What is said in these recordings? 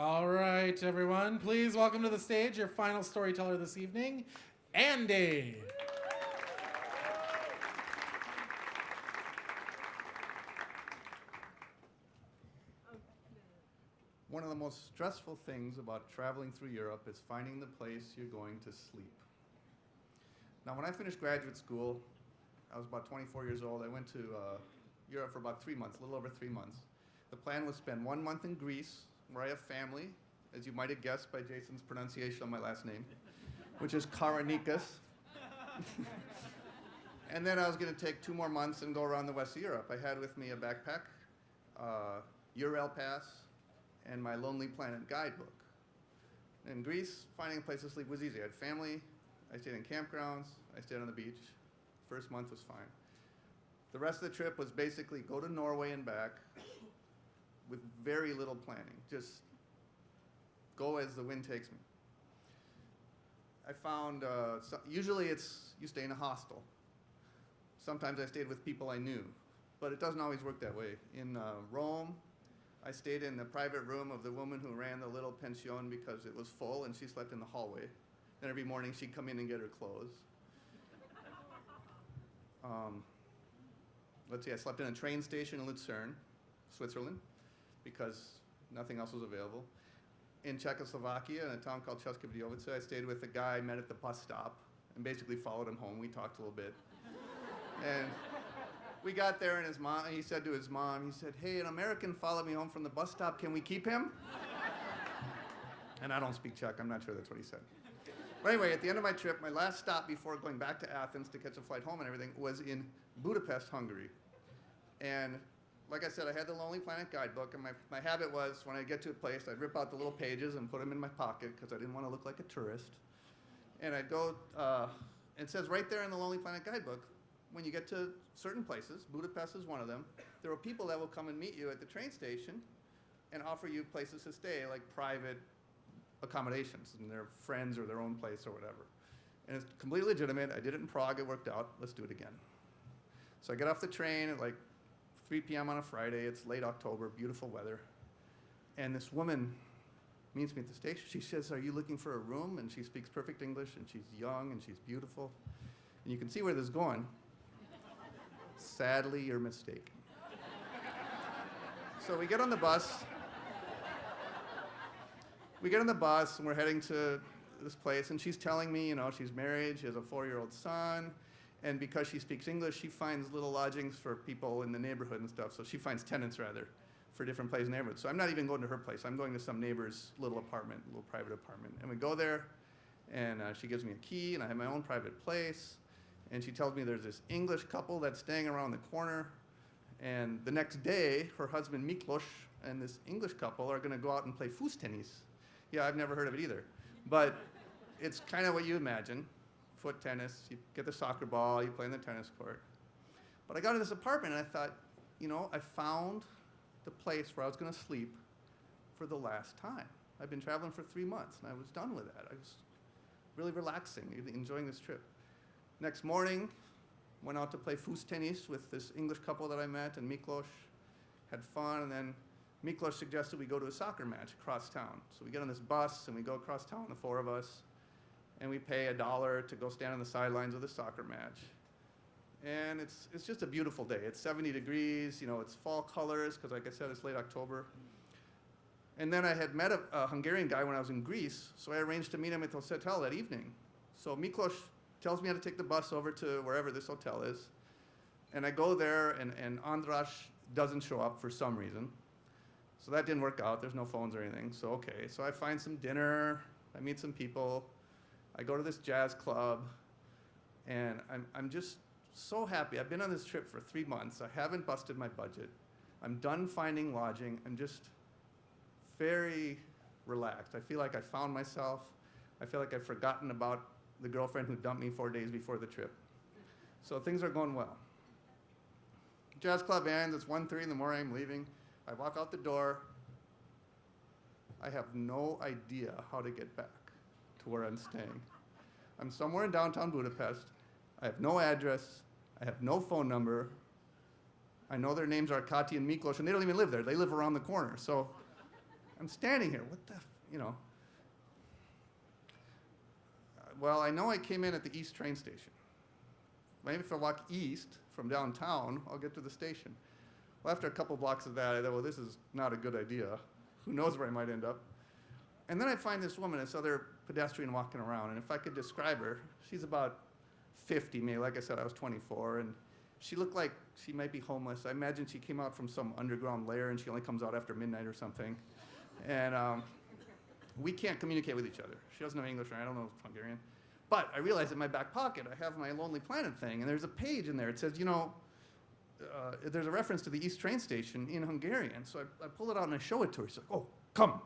All right, everyone, please welcome to the stage your final storyteller this evening, Andy. One of the most stressful things about traveling through Europe is finding the place you're going to sleep. Now, when I finished graduate school, I was about 24 years old. I went to Europe for about 3 months, a little over 3 months. The plan was spend 1 month in Greece, where I have family, as you might have guessed by Jason's pronunciation of my last name, which is Karanikas. And then I was going to take 2 more months and go around the west of Europe. I had with me a backpack, Eurail pass, and my Lonely Planet guidebook. In Greece, finding a place to sleep was easy. I had family, I stayed in campgrounds, I stayed on the beach. First month was fine. The rest of the trip was basically go to Norway and back with very little planning. Just go as the wind takes me. I found, usually you stay in a hostel. Sometimes I stayed with people I knew, but it doesn't always work that way. In Rome, I stayed in the private room of the woman who ran the little pension because it was full and she slept in the hallway. Then every morning she'd come in and get her clothes. Let's see, I slept in a train station in Lucerne, Switzerland, because nothing else was available. In Czechoslovakia, in a town called Českobudějovice, I stayed with a guy I met at the bus stop and basically followed him home. We talked a little bit. And we got there, and he said to his mom, he said, "Hey, an American followed me home from the bus stop. Can we keep him?" And I don't speak Czech. I'm not sure that's what he said. But anyway, at the end of my trip, my last stop before going back to Athens to catch a flight home and everything was in Budapest, Hungary. And like I said, I had the Lonely Planet guidebook, and my habit was when I get to a place, I'd rip out the little pages and put them in my pocket because I didn't want to look like a tourist. And I'd go, it says right there in the Lonely Planet guidebook, when you get to certain places, Budapest is one of them, there are people that will come and meet you at the train station and offer you places to stay, like private accommodations, and their friends or their own place or whatever. And it's completely legitimate. I did it in Prague. It worked out. Let's do it again. So I get off the train at like 3 p.m. on a Friday. It's late October, beautiful weather. And this woman meets me at the station. She says, "Are you looking for a room?" And she speaks perfect English, and she's young, and she's beautiful. And you can see where this is going. Sadly, you're mistaken. So we get on the bus. And we're heading to this place, and she's telling me, she's married, she has a 4-year-old son, and because she speaks English, she finds little lodgings for people in the neighborhood and stuff, so she finds tenants, rather, for different places in the neighborhood. So I'm not even going to her place. I'm going to some neighbor's little apartment, little private apartment. And we go there, and she gives me a key, and I have my own private place, and she tells me there's this English couple that's staying around the corner, and the next day, her husband Miklos and this English couple are going to go out and play tennis. Yeah, I've never heard of it either. But it's kind of what you imagine. Foot tennis, you get the soccer ball, you play in the tennis court. But I got to this apartment and I thought, I found the place where I was going to sleep for the last time. I've been traveling for 3 months and I was done with that. I was really relaxing, enjoying this trip. Next morning, went out to play tennis with this English couple that I met and Miklos, had fun, and then Miklos suggested we go to a soccer match across town. So we get on this bus and we go across town, the 4 of us, and we pay $1 to go stand on the sidelines of the soccer match. And it's just a beautiful day. It's 70 degrees, it's fall colors, because like I said, it's late October. And then I had met a Hungarian guy when I was in Greece, so I arranged to meet him at the hotel that evening. So Miklos tells me how to take the bus over to wherever this hotel is. And I go there, and Andras doesn't show up for some reason. So that didn't work out. There's no phones or anything. So okay. So I find some dinner. I meet some people. I go to this jazz club. And I'm just so happy. I've been on this trip for 3 months. I haven't busted my budget. I'm done finding lodging. I'm just very relaxed. I feel like I found myself. I feel like I've forgotten about the girlfriend who dumped me 4 days before the trip. So things are going well. Jazz club ends. It's 1:30 in the morning. I'm leaving. I walk out the door. I have no idea how to get back to where I'm staying. I'm somewhere in downtown Budapest. I have no address. I have no phone number. I know their names are Kati and Miklos, and they don't even live there. They live around the corner. So I'm standing here. What the, you know? Well, I know I came in at the east train station. Maybe if I walk east from downtown, I'll get to the station. Well, after a couple blocks of that, I thought, well, this is not a good idea. Who knows where I might end up? And then I find this woman, this other pedestrian walking around, and if I could describe her, she's about 50, maybe. Like I said, I was 24, and she looked like she might be homeless. I imagine she came out from some underground lair, and she only comes out after midnight or something. And we can't communicate with each other. She doesn't know English, or I don't know Hungarian. But I realized in my back pocket, I have my Lonely Planet thing, and there's a page in there. It says, you know, there's a reference to the East train station in Hungarian. So I pull it out and I show it to her. She's like, oh, come.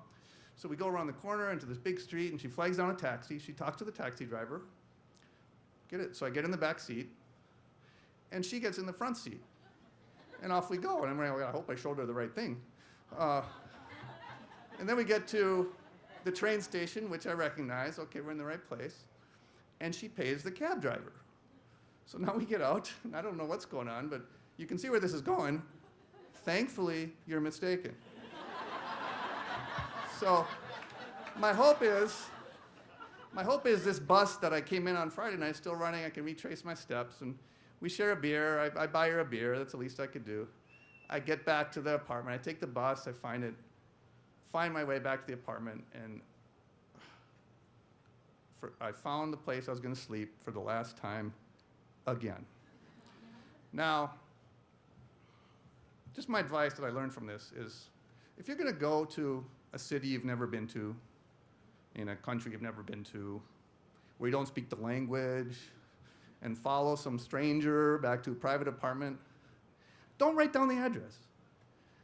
So we go around the corner into this big street, and she flags down a taxi. She talks to the taxi driver. Get it? So I get in the back seat, and she gets in the front seat. And off we go. And I'm like, I hope I showed her the right thing. And then we get to the train station, which I recognize. Okay, we're in the right place. And she pays the cab driver. So now we get out, and I don't know what's going on, but you can see where this is going. Thankfully, you're mistaken. So my hope is this bus that I came in on Friday night is still running. I can retrace my steps, and we share a beer. I buy her a beer. That's the least I could do. I get back to the apartment. I take the bus. I find my way back to the apartment, and I found the place I was going to sleep for the last time again. Now, just my advice that I learned from this is, if you're going to go to a city you've never been to, in a country you've never been to, where you don't speak the language, and follow some stranger back to a private apartment, don't write down the address.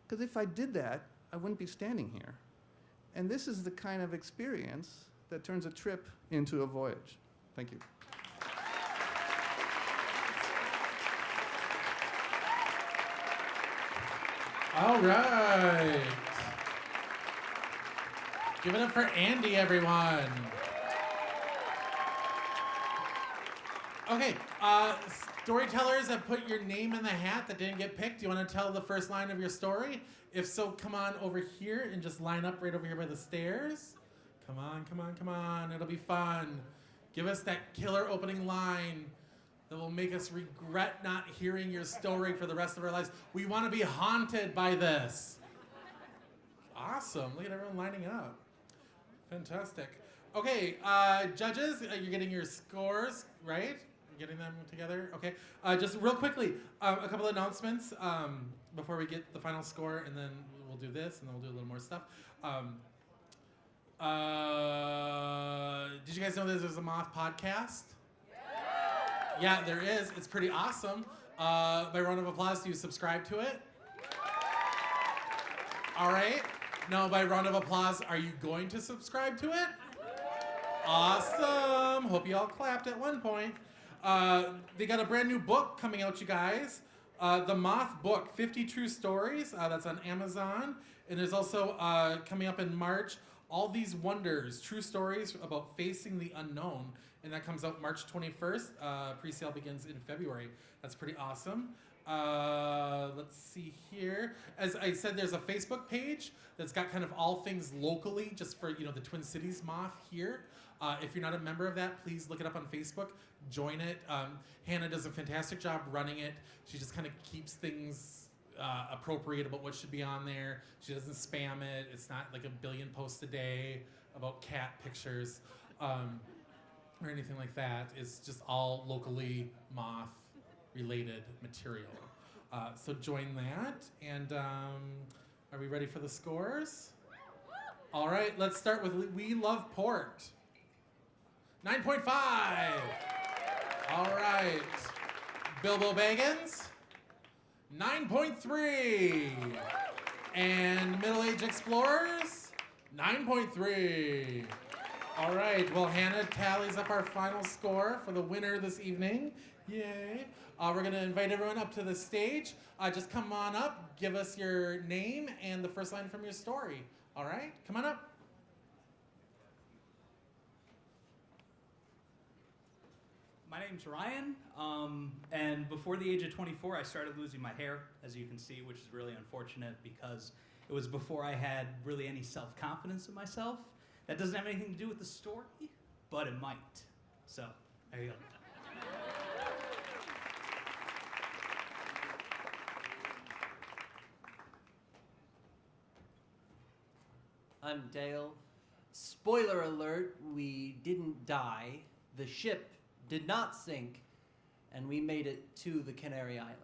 Because if I did that, I wouldn't be standing here. And this is the kind of experience that turns a trip into a voyage. Thank you. All right. Give it up for Andy, everyone. Okay, storytellers that put your name in the hat that didn't get picked, do you want to tell the first line of your story? If so, come on over here and just line up right over here by the stairs. Come on, come on, come on. It'll be fun. Give us that killer opening line that will make us regret not hearing your story for the rest of our lives. We want to be haunted by this. Awesome. Look at everyone lining up. Fantastic. Okay, judges, you're getting your scores, right? You're getting them together? Okay. Just real quickly, a couple of announcements before we get the final score, and then we'll do this, and then we'll do a little more stuff. Did you guys know there's a Moth podcast? Yeah, there is. It's pretty awesome. By round of applause, do you subscribe to it? All right. Now, by round of applause, are you going to subscribe to it? Awesome. Hope you all clapped at one point. They got a brand new book coming out, you guys. The Moth book, 50 True Stories. That's on Amazon. And there's also, coming up in March, All These Wonders, True Stories about Facing the Unknown. And that comes out March 21st. Pre-sale begins in February. That's pretty awesome. Let's see here. As I said, there's a Facebook page that's got kind of all things locally, just for, the Twin Cities Moth here. If you're not a member of that, please look it up on Facebook. Join it. Hannah does a fantastic job running it. She just kind of keeps things appropriate about what should be on there. She doesn't spam it. It's not like a billion posts a day about cat pictures or anything like that. It's just all locally Moth related material. So join that. And are we ready for the scores? All right, let's start with We Love Port. 9.5. All right. Bilbo Baggins. 9.3. And Middle Age Explorers. 9.3. All right. Well, Hannah tallies up our final score for the winner this evening. Yay. We're going to invite everyone up to the stage. Just come on up, give us your name and the first line from your story. All right? Come on up. My name's Ryan, and before the age of 24, I started losing my hair, as you can see, which is really unfortunate because It was before I had really any self-confidence in myself. That doesn't have anything to do with the story, but it might. So, there you go. I'm Dale. Spoiler alert, we didn't die, the ship did not sink, and we made it to the Canary Islands.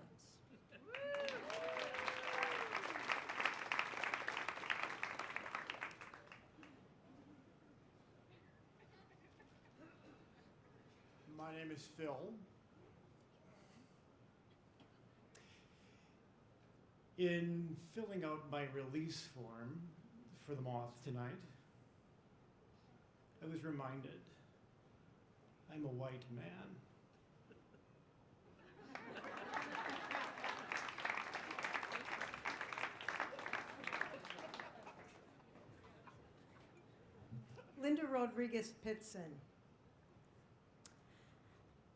My name is Phil. In filling out my release form for the Moth tonight, I was reminded I'm a white man. Linda Rodriguez Pitson.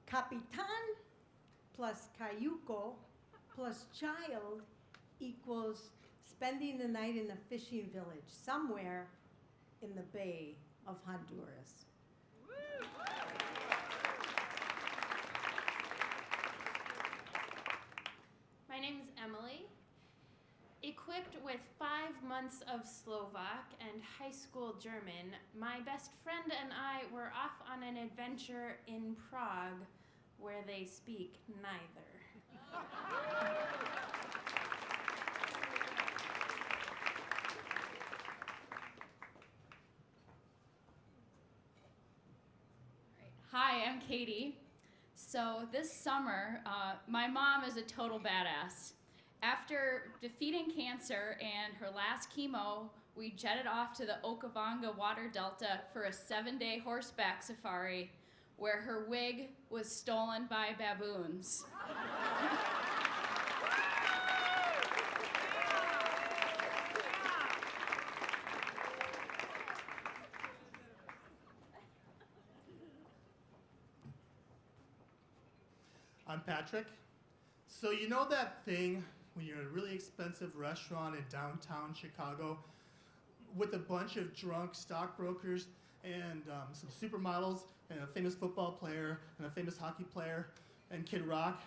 Capitan plus cayuco plus child equals spending the night in a fishing village somewhere in the Bay of Honduras. My name is Emily. Equipped with 5 months of Slovak and high school German, my best friend and I were off on an adventure in Prague where they speak neither. Hi, I'm Katie. So this summer, my mom is a total badass. After defeating cancer and her last chemo, we jetted off to the Okavanga water delta for a 7-day horseback safari where her wig was stolen by baboons. I'm Patrick. So you know that thing when you're in a really expensive restaurant in downtown Chicago with a bunch of drunk stockbrokers and some supermodels and a famous football player and a famous hockey player and Kid Rock,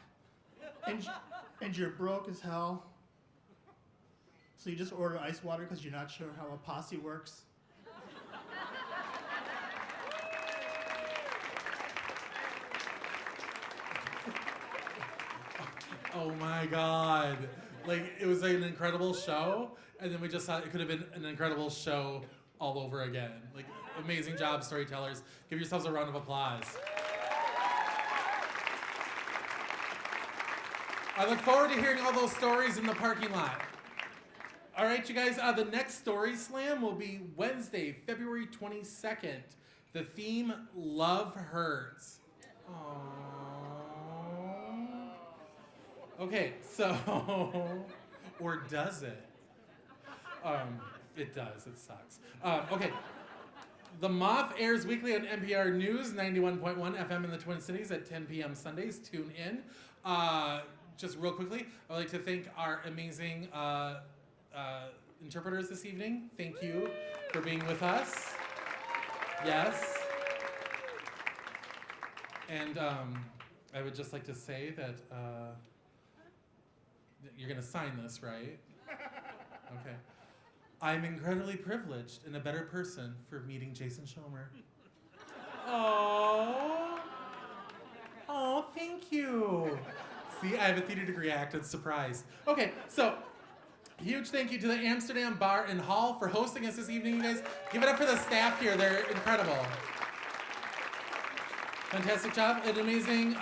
and you're broke as hell, so you just order ice water because you're not sure how a posse works? Oh my God. Like, it was like an incredible show, and then we just thought it could have been an incredible show all over again. Like, amazing job, storytellers. Give yourselves a round of applause. I look forward to hearing all those stories in the parking lot. All right, you guys, the next Story Slam will be Wednesday, February 22nd. The theme, Love Hurts. Aww. Okay, so, or does it? It does, it sucks. Okay, The Moth airs weekly on NPR News, 91.1 FM in the Twin Cities at 10 p.m. Sundays. Tune in. Just real quickly, I'd like to thank our amazing interpreters this evening. Thank you for being with us. Yes. And I would just like to say that you're going to sign this, right? Okay. I'm incredibly privileged and a better person for meeting Jason Schomer. Oh, thank you. See, I have a theater degree acted surprise. Okay, so huge thank you to the Amsterdam Bar and Hall for hosting us this evening, you guys. Give it up for the staff here. They're incredible. Fantastic job. An amazing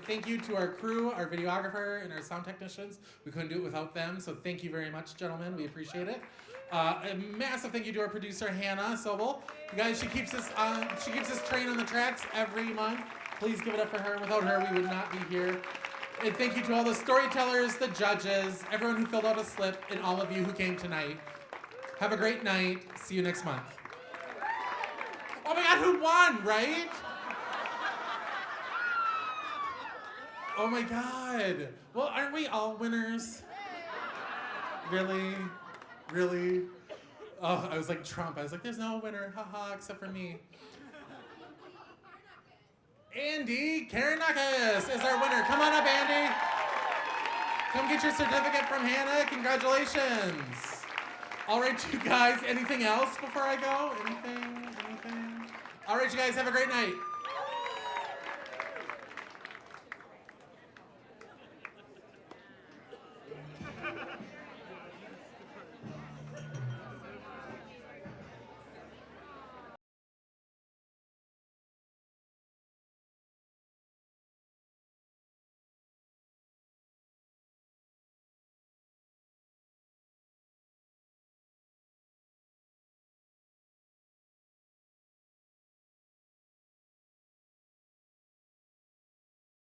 thank you to our crew, our videographer, and our sound technicians. We couldn't do it without them, so thank you very much, gentlemen. We appreciate it. A massive thank you to our producer, Hannah Sobel. You guys, she keeps this train on the tracks every month. Please give it up for her. Without her, we would not be here. And thank you to all the storytellers, the judges, everyone who filled out a slip, and all of you who came tonight. Have a great night. See you next month. Oh my God, who won, right? Oh my God. Well, aren't we all winners? Really? Really? Oh, I was like Trump. I was like, there's no winner, haha, except for me. Andy Karanakis is our winner. Come on up, Andy. Come get your certificate from Hannah. Congratulations. All right, you guys, anything else before I go? Anything? All right, you guys, have a great night.